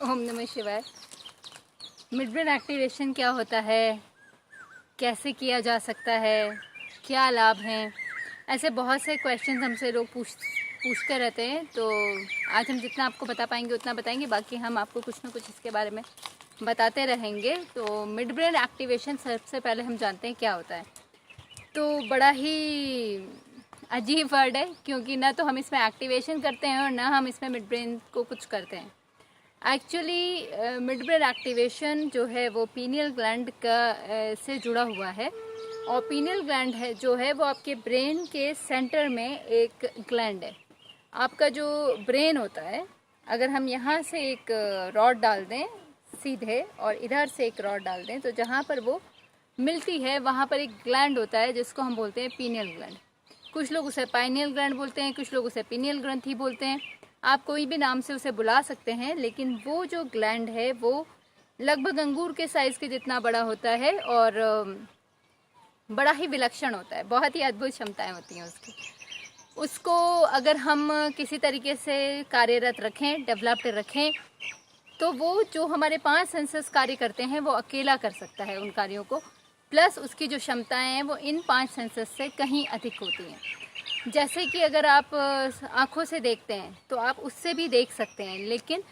ओम नमः शिवाय। Mid brain activation क्या होता है, कैसे किया जा सकता है, क्या लाभ हैं, ऐसे बहुत से क्वेश्चंस हमसे लोग पूछते रहते हैं। तो आज हम जितना आपको बता पाएंगे उतना बताएंगे, बाकी हम आपको कुछ ना कुछ इसके बारे में बताते रहेंगे। तो मिड ब्रेन एक्टिवेशन सबसे पहले हम जानते हैं क्या होता है। तो बड़ा ही अजीब वर्ड है, क्योंकि ना तो हम इसमें एक्टिवेशन करते हैं और ना हम इसमें मिड ब्रेन को कुछ करते हैं। एक्चुअली मिड ब्रेन एक्टिवेशन जो है वो पीनियल ग्लैंड का से जुड़ा हुआ है। और पीनियल ग्लैंड है जो है वो आपके ब्रेन के सेंटर में एक ग्लैंड है। आपका जो ब्रेन होता है, अगर हम यहाँ से एक रॉड डाल दें सीधे और इधर से एक रॉड डाल दें, तो जहाँ पर वो मिलती है वहाँ पर एक ग्लैंड होता है जिसको हम बोलते हैं पीनियल ग्लैंड। कुछ लोग उसे पाइनियल ग्लैंड बोलते हैं, कुछ लोग उसे पीनियल ग्रंथि बोलते हैं। आप कोई भी नाम से उसे बुला सकते हैं, लेकिन वो जो ग्लैंड है वो लगभग अंगूर के साइज़ के जितना बड़ा होता है और बड़ा ही विलक्षण होता है। बहुत ही अद्भुत क्षमताएं होती हैं उसकी। उसको अगर हम किसी तरीके से कार्यरत रखें, डेवलप्ड रखें, तो वो जो हमारे 5 सेंसेस कार्य करते हैं वो अकेला कर सकता है उन कार्यों को। प्लस उसकी जो क्षमताएं हैं वो इन 5 सेंसेस से कहीं अधिक होती हैं। जैसे कि अगर आप आँखों से देखते हैं तो आप उससे भी देख सकते हैं, लेकिन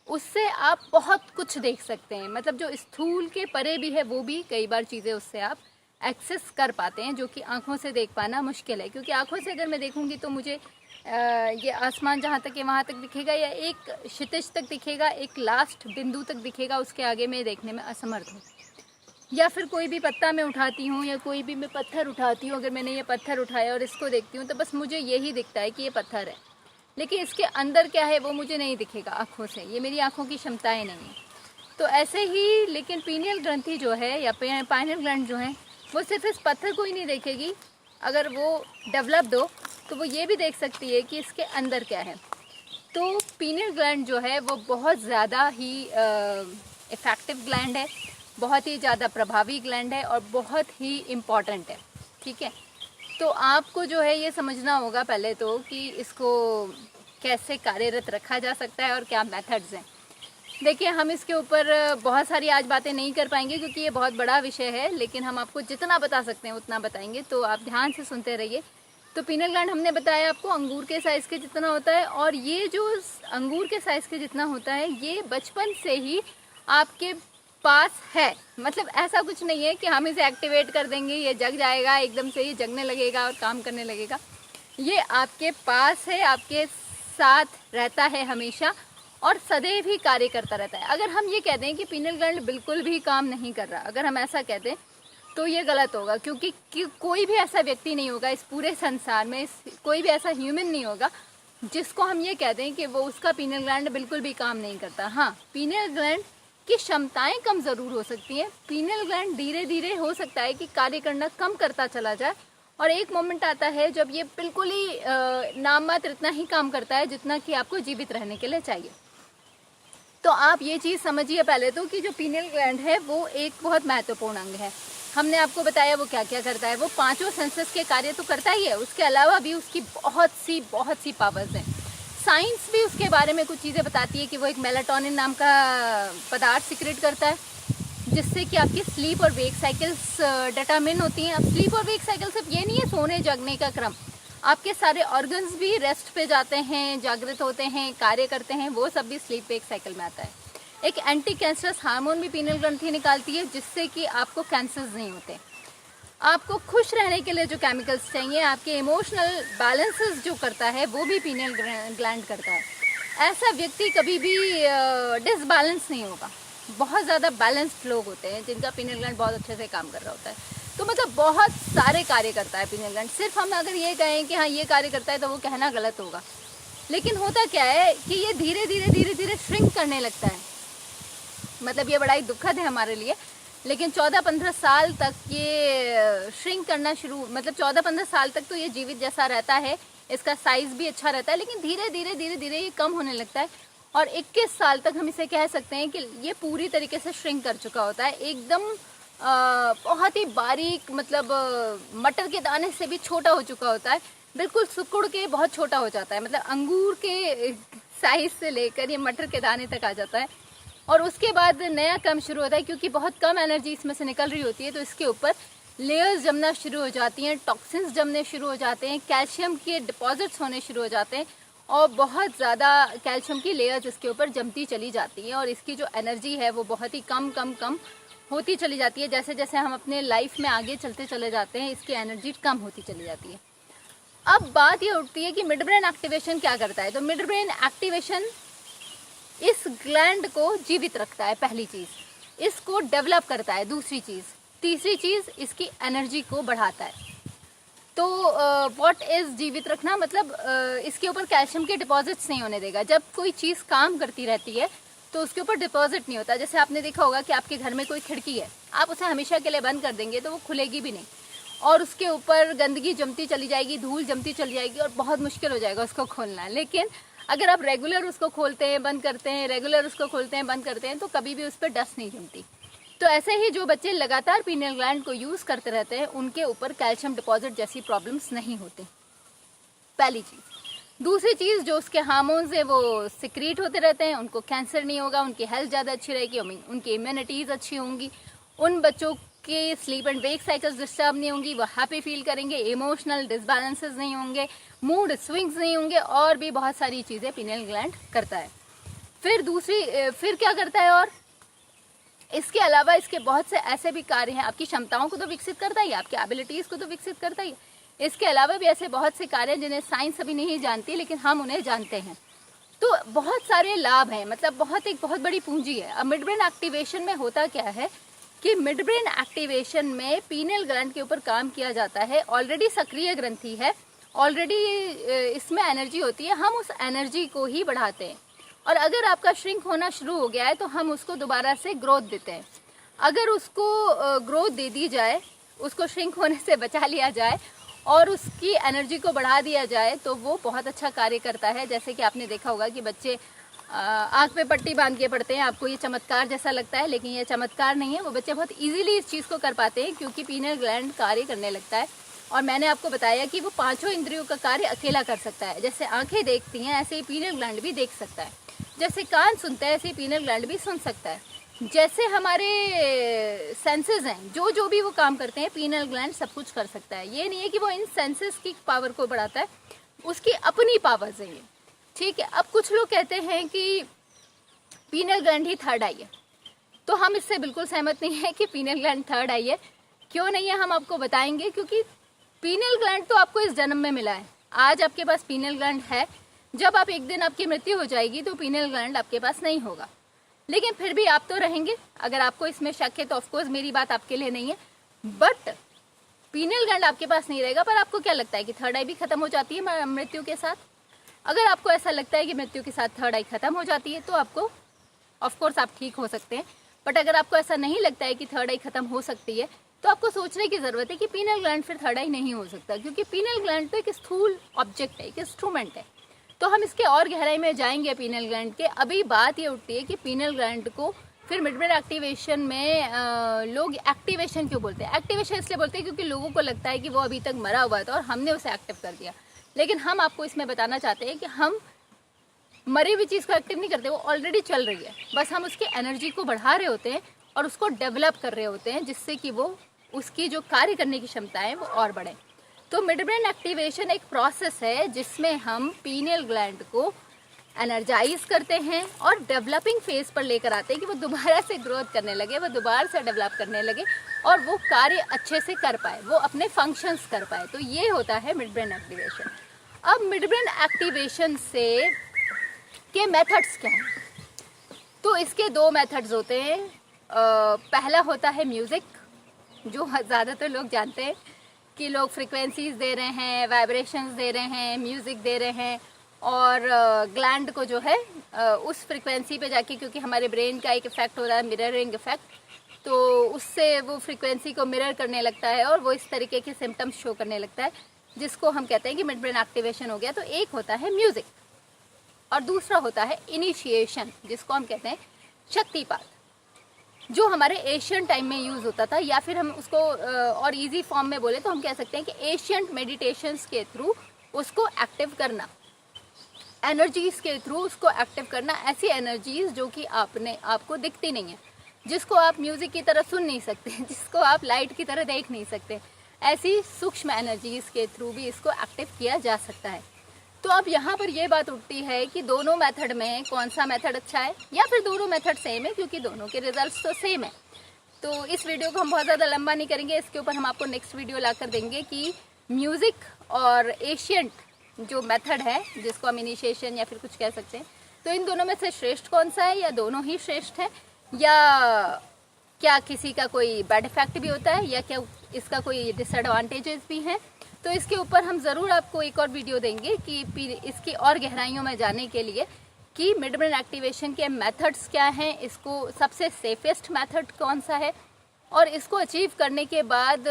उससे आप बहुत कुछ देख सकते हैं। मतलब जो स्थूल के परे भी है वो भी कई बार चीज़ें उससे आप एक्सेस कर पाते हैं, जो कि आँखों से देख पाना मुश्किल है। क्योंकि आँखों से अगर मैं देखूंगी तो मुझे ये आसमान जहाँ तक है वहाँ तक दिखेगा, या एक क्षितिज तक दिखेगा, एक लास्ट बिंदु तक दिखेगा, उसके आगे मैं देखने में असमर्थ हूँ। या फिर कोई भी पत्ता मैं उठाती हूँ या कोई भी मैं पत्थर उठाती हूँ, अगर मैंने ये पत्थर उठाया और इसको देखती हूँ तो बस मुझे यही दिखता है कि ये पत्थर है, लेकिन इसके अंदर क्या है वो मुझे नहीं दिखेगा आँखों से। ये मेरी आँखों की क्षमताएं नहीं हैं। तो ऐसे ही लेकिन पीनियल ग्रंथि जो है या पाइनियल ग्लैंड जो है वो सिर्फ इस पत्थर को ही नहीं देखेगी। अगर वो डेवलप्ड हो तो वो ये भी देख सकती है कि इसके अंदर क्या है। तो पीनियल ग्लैंड जो है वो बहुत ज़्यादा ही इफ़ेक्टिव ग्लैंड है, बहुत ही ज़्यादा प्रभावी ग्लैंड है और बहुत ही इम्पॉर्टेंट है। ठीक है, तो आपको जो है ये समझना होगा पहले तो कि इसको कैसे कार्यरत रखा जा सकता है और क्या मेथड्स हैं। देखिए, हम इसके ऊपर बहुत सारी आज बातें नहीं कर पाएंगे क्योंकि ये बहुत बड़ा विषय है, लेकिन हम आपको जितना बता सकते हैं उतना बताएंगे, तो आप ध्यान से सुनते रहिए। तो पीनल ग्लैंड हमने बताया आपको अंगूर के साइज़ के जितना होता है, और ये जो अंगूर के साइज़ के जितना होता है ये बचपन से ही आपके पास है। मतलब ऐसा कुछ नहीं है कि हम इसे एक्टिवेट कर देंगे ये जग जाएगा, एकदम से ये जगने लगेगा और काम करने लगेगा। ये आपके पास है, आपके साथ रहता है हमेशा और सदैव ही कार्य करता रहता है। अगर हम ये कह दें कि पीनल ग्लैंड बिल्कुल भी काम नहीं कर रहा, अगर हम ऐसा कह दें तो ये गलत होगा, क्योंकि कोई भी ऐसा व्यक्ति नहीं होगा इस पूरे संसार में, कोई भी ऐसा ह्यूमन नहीं होगा जिसको हम ये कह दें कि वो उसका पीनल ग्लैंड बिल्कुल भी काम नहीं करता। हाँ, पीनल ग्लैंड की क्षमताएं कम ज़रूर हो सकती हैं। पीनल ग्लैंड धीरे धीरे हो सकता है कि कार्य करना कम करता चला जाए, और एक मोमेंट आता है जब ये बिल्कुल ही नाम मात्र इतना ही काम करता है जितना कि आपको जीवित रहने के लिए चाहिए। तो आप ये चीज़ समझिए पहले तो कि जो पीनियल ग्लैंड है वो एक बहुत महत्वपूर्ण अंग है। हमने आपको बताया वो क्या क्या करता है। वो 5 सेंसेस के कार्य तो करता ही है, उसके अलावा भी उसकी बहुत सी पावर्स हैं। साइंस भी उसके बारे में कुछ चीज़ें बताती है कि वो एक मेलाटोनिन नाम का पदार्थ सिक्रेट करता है, जिससे कि आपकी स्लीप और वेक साइकिल्स डिटरमिन होती हैं। अब स्लीप और वेक साइकिल सिर्फ ये नहीं है सोने जगने का क्रम, आपके सारे ऑर्गन्स भी रेस्ट पे जाते हैं, जागृत होते हैं, कार्य करते हैं, वो सब भी स्लीप वेक साइकिल में आता है। एक एंटी कैंसरस हार्मोन भी पीनल ग्रंथि निकालती है, जिससे कि आपको कैंसर्स नहीं होते। आपको खुश रहने के लिए जो केमिकल्स चाहिए, आपके इमोशनल बैलेंसेस जो करता है वो भी पीनल ग्लैंड करता है। ऐसा व्यक्ति कभी भी डिसबैलेंस नहीं होगा। बहुत ज़्यादा बैलेंस्ड लोग होते हैं जिनका पीनल ग्लैंड बहुत अच्छे से काम कर रहा होता है। तो मतलब बहुत सारे कार्य करता है पीनल ग्लैंड। सिर्फ हम अगर ये कहें कि हाँ ये कार्य करता है तो वो कहना गलत होगा। लेकिन होता क्या है कि ये धीरे धीरे श्रिंक करने लगता है। मतलब ये बड़ा ही दुखद है हमारे लिए, लेकिन 14-15 साल तक ये श्रिंक करना मतलब 14-15 साल तक तो ये जीवित जैसा रहता है, इसका साइज़ भी अच्छा रहता है, लेकिन धीरे धीरे ये कम होने लगता है। और 21 साल तक हम इसे कह सकते हैं कि ये पूरी तरीके से श्रिंक कर चुका होता है, एकदम बहुत ही बारीक, मतलब मटर के दाने से भी छोटा हो चुका होता है, बिल्कुल सिकुड़ के बहुत छोटा हो जाता है। मतलब अंगूर के साइज से लेकर ये मटर के दाने तक आ जाता है। और उसके बाद नया क्रम शुरू होता है, क्योंकि बहुत कम एनर्जी इसमें से निकल रही होती है, तो इसके ऊपर लेयर्स जमना शुरू हो जाती हैं, टॉक्सिन्स जमने शुरू हो जाते हैं, कैल्शियम के डिपॉजिट्स होने शुरू हो जाते हैं और बहुत ज़्यादा कैल्शियम की लेयर्स इसके ऊपर जमती चली जाती हैं और इसकी जो एनर्जी है वो बहुत ही कम होती चली जाती है। जैसे जैसे हम अपने लाइफ में आगे चलते चले जाते हैं इसकी एनर्जी कम होती चली जाती है। अब बात ये उठती है कि मिड ब्रेन एक्टिवेशन क्या करता है। तो मिड ब्रेन एक्टिवेशन इस ग्लैंड को जीवित रखता है, पहली चीज़, इसको डेवलप करता है, दूसरी चीज़, तीसरी चीज़ इसकी एनर्जी को बढ़ाता है। तो व्हाट इज़ जीवित रखना, मतलब इसके ऊपर कैल्शियम के डिपॉजिट्स नहीं होने देगा। जब कोई चीज़ काम करती रहती है तो उसके ऊपर डिपॉजिट नहीं होता। जैसे आपने देखा होगा कि आपके घर में कोई खिड़की है, आप उसे हमेशा के लिए बंद कर देंगे तो वो खुलेगी भी नहीं और उसके ऊपर गंदगी जमती चली जाएगी, धूल जमती चली जाएगी और बहुत मुश्किल हो जाएगा उसको खोलना। लेकिन अगर आप रेगुलर उसको खोलते हैं बंद करते हैं, रेगुलर उसको खोलते हैं बंद करते हैं, तो कभी भी उस पर डस्ट नहीं जमती। तो ऐसे ही जो बच्चे लगातार पीनियल ग्लैंड को यूज़ करते रहते हैं उनके ऊपर कैल्शियम डिपॉजिट जैसी प्रॉब्लम्स नहीं होती, पहली चीज़। दूसरी चीज़, जो उसके हार्मोन्स है वो सिक्रीट होते रहते हैं, उनको कैंसर नहीं होगा, उनकी हेल्थ ज़्यादा अच्छी रहेगी, उनकी इम्यूनिटीज़ अच्छी होंगी, उन बच्चों के sleep and wake cycles disturb नहीं होंगी, वो हैप्पी फील करेंगे, इमोशनल डिसबैलेंसेस नहीं होंगे, मूड स्विंग्स नहीं होंगे और भी बहुत सारी चीज़ें पीनियल ग्लैंड करता है। फिर क्या करता है, और इसके अलावा इसके बहुत से ऐसे भी कार्य हैं, आपकी क्षमताओं को तो विकसित करता ही है, आपकी एबिलिटीज़ को तो विकसित करता ही है, इसके अलावा भी ऐसे बहुत से कार्य हैं जिन्हें साइंस अभी नहीं जानती लेकिन हम उन्हें जानते हैं। तो बहुत सारे लाभ हैं, मतलब एक बहुत बड़ी पूंजी है। अब मिड ब्रेन एक्टिवेशन में होता क्या है कि मिड ब्रेन एक्टिवेशन में पीनियल ग्लैंड के ऊपर काम किया जाता है। ऑलरेडी सक्रिय ग्रंथि है, ऑलरेडी इसमें एनर्जी होती है, हम उस एनर्जी को ही बढ़ाते हैं। और अगर आपका श्रिंक होना शुरू हो गया है तो हम उसको दोबारा से ग्रोथ देते हैं। अगर उसको ग्रोथ दे दी जाए, उसको श्रिंक होने से बचा लिया जाए और उसकी एनर्जी को बढ़ा दिया जाए तो वो बहुत अच्छा कार्य करता है। जैसे कि आपने देखा होगा कि बच्चे आँख पे पट्टी बांध के पढ़ते हैं, आपको ये चमत्कार जैसा लगता है लेकिन ये चमत्कार नहीं है, वो बच्चे बहुत इजीली इस चीज़ को कर पाते हैं क्योंकि पीनियल ग्लैंड कार्य करने लगता है। और मैंने आपको बताया कि वो पांचों इंद्रियों का कार्य अकेला कर सकता है। जैसे आंखें देखती हैं ऐसे ही पीनियल ग्लैंड भी देख सकता है, जैसे कान सुनता है ऐसे ही पीनियल ग्लैंड भी सुन सकता है, जैसे हमारे सेंसेस हैं जो भी वो काम करते हैं पीनियल ग्लैंड सब कुछ कर सकता है। ये नहीं है कि वो इन सेंसेस की पावर को बढ़ाता है, उसकी अपनी पावर्स है ये, ठीक है। अब कुछ लोग कहते हैं कि पीनियल ग्लैंड ही थर्ड आई है, तो हम इससे बिल्कुल सहमत नहीं है कि पीनियल ग्लैंड थर्ड आई है। क्यों नहीं है हम आपको बताएंगे, क्योंकि पीनियल ग्लैंड तो आपको इस जन्म में मिला है। आज आपके पास पीनियल ग्लैंड है, जब आप एक दिन आपकी मृत्यु हो जाएगी तो पीनियल ग्लैंड आपके पास नहीं होगा, लेकिन फिर भी आप तो रहेंगे। अगर आपको इसमें शक है तो ऑफकोर्स मेरी बात आपके लिए नहीं है, बट पीनियल ग्लैंड आपके पास नहीं रहेगा। पर आपको क्या लगता है कि थर्ड आई भी खत्म हो जाती है मृत्यु के साथ? अगर आपको ऐसा लगता है कि मृत्यु के साथ थर्ड आई खत्म हो जाती है तो आपको ऑफकोर्स आप ठीक हो सकते हैं। बट अगर आपको ऐसा नहीं लगता है कि थर्ड आई खत्म हो सकती है तो आपको सोचने की जरूरत है कि पीनियल ग्लैंड फिर थर्ड आई नहीं हो सकता, क्योंकि पीनियल ग्लैंड तो एक स्थूल ऑब्जेक्ट है, एक इंस्ट्रूमेंट है। तो हम इसके और गहराई में जाएंगे पीनियल ग्लैंड के। अभी बात ये उठती है कि पीनियल ग्लैंड को फिर मिड ब्रेन एक्टिवेशन में लोग एक्टिवेशन क्यों बोलते हैं। एक्टिवेशन इसलिए बोलते हैं क्योंकि लोगों को लगता है कि वो अभी तक मरा हुआ था और हमने उसे एक्टिव कर दिया, लेकिन हम आपको इसमें बताना चाहते हैं कि हम मरी हुई चीज़ को एक्टिव नहीं करते, वो ऑलरेडी चल रही है, बस हम उसकी एनर्जी को बढ़ा रहे होते हैं और उसको डेवलप कर रहे होते हैं जिससे कि वो उसकी जो कार्य करने की क्षमता है वो और बढ़े। तो मिड ब्रेन एक्टिवेशन एक प्रोसेस है जिसमें हम पीनियल ग्लैंड को एनर्जाइज करते हैं और डेवलपिंग फेज पर लेकर आते हैं कि वो दोबारा से ग्रोथ करने लगे, वो दोबारा से डेवलप करने लगे और वो कार्य अच्छे से कर पाए, वो अपने फंक्शंस कर पाए। तो ये होता है मिड ब्रेन एक्टिवेशन। अब मिड ब्रेन एक्टिवेशन से के मेथड्स क्या हैं? तो इसके दो मेथड्स होते हैं। पहला होता है म्यूज़िक, जो ज़्यादातर लोग जानते हैं कि लोग फ्रिक्वेंसीज दे रहे हैं, वाइब्रेशंस दे रहे हैं, म्यूज़िक दे रहे हैं और ग्लैंड को जो है उस फ्रिक्वेंसी पे जाके, क्योंकि हमारे ब्रेन का एक इफेक्ट हो रहा है मिररिंग इफेक्ट, तो उससे वो फ्रिक्वेंसी को मिरर करने लगता है और वो इस तरीके के सिम्टम्स शो करने लगता है, जिसको हम कहते हैं कि मिड ब्रेन एक्टिवेशन हो गया। तो एक होता है म्यूज़िक और दूसरा होता है इनिशिएशन, जिसको हम कहते हैं शक्तिपात, जो हमारे एशियन टाइम में यूज़ होता था, या फिर हम उसको और इजी फॉर्म में बोले तो हम कह सकते हैं कि एशियंट मेडिटेशंस के थ्रू उसको एक्टिव करना। एनर्जीज के थ्रू उसको एक्टिव करना, ऐसी एनर्जीज जो कि आपको दिखती नहीं है, जिसको आप म्यूजिक की तरह सुन नहीं सकते, जिसको आप लाइट की तरह देख नहीं सकते, ऐसी सूक्ष्म एनर्जीज के थ्रू भी इसको एक्टिव किया जा सकता है। तो अब यहाँ पर ये बात उठती है कि दोनों मेथड में कौन सा मेथड अच्छा है, या फिर दोनों मेथड सेम है, क्योंकि दोनों के रिजल्ट्स तो सेम है। तो इस वीडियो को हम बहुत ज़्यादा लंबा नहीं करेंगे, इसके ऊपर हम आपको नेक्स्ट वीडियो ला कर देंगे कि म्यूज़िक और एशियंट जो मेथड है, जिसको हम इनिशिएशन या फिर कुछ कह सकते हैं, तो इन दोनों में से श्रेष्ठ कौन सा है, या दोनों ही श्रेष्ठ है, या क्या किसी का कोई बैड इफेक्ट भी होता है, या क्या इसका कोई डिसएडवांटेजेस भी हैं। तो इसके ऊपर हम ज़रूर आपको एक और वीडियो देंगे कि इसकी और गहराइयों में जाने के लिए कि मिड ब्रेन एक्टिवेशन के मेथड्स क्या हैं, इसको सबसे सेफेस्ट मेथड कौन सा है, और इसको अचीव करने के बाद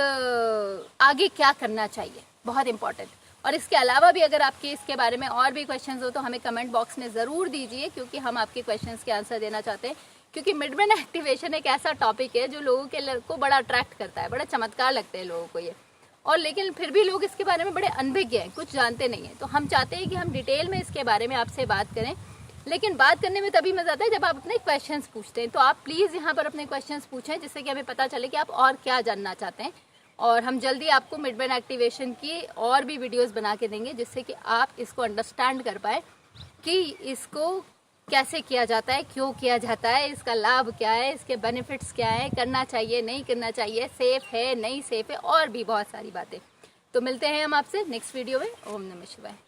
आगे क्या करना चाहिए, बहुत इंपॉर्टेंट। और इसके अलावा भी अगर आपके इसके बारे में और भी क्वेश्चंस हो तो हमें कमेंट बॉक्स में ज़रूर दीजिए, क्योंकि हम आपके क्वेश्चंस के आंसर देना चाहते हैं। क्योंकि मिड ब्रेन एक्टिवेशन एक ऐसा टॉपिक है जो लोगों को बड़ा अट्रैक्ट करता है, बड़ा चमत्कार लगता है लोगों को ये, और लेकिन फिर भी लोग इसके बारे में बड़े अनभिज्ञ हैं, कुछ जानते नहीं हैं। तो हम चाहते हैं कि हम डिटेल में इसके बारे में आपसे बात करें, लेकिन बात करने में तभी मजा आता है जब आप अपने क्वेश्चंस पूछते हैं। तो आप प्लीज़ यहाँ पर अपने क्वेश्चंस पूछें, जिससे कि हमें पता चले कि आप और क्या जानना चाहते हैं, और हम जल्दी आपको मिड ब्रेन एक्टिवेशन की और भी वीडियोस बना के देंगे, जिससे कि आप इसको अंडरस्टैंड कर पाए कि इसको कैसे किया जाता है, क्यों किया जाता है, इसका लाभ क्या है, इसके बेनिफिट्स क्या है, करना चाहिए नहीं करना चाहिए, सेफ है नहीं सेफ है, और भी बहुत सारी बातें। तो मिलते हैं हम आपसे नेक्स्ट वीडियो में। ओम नमः शिवाय।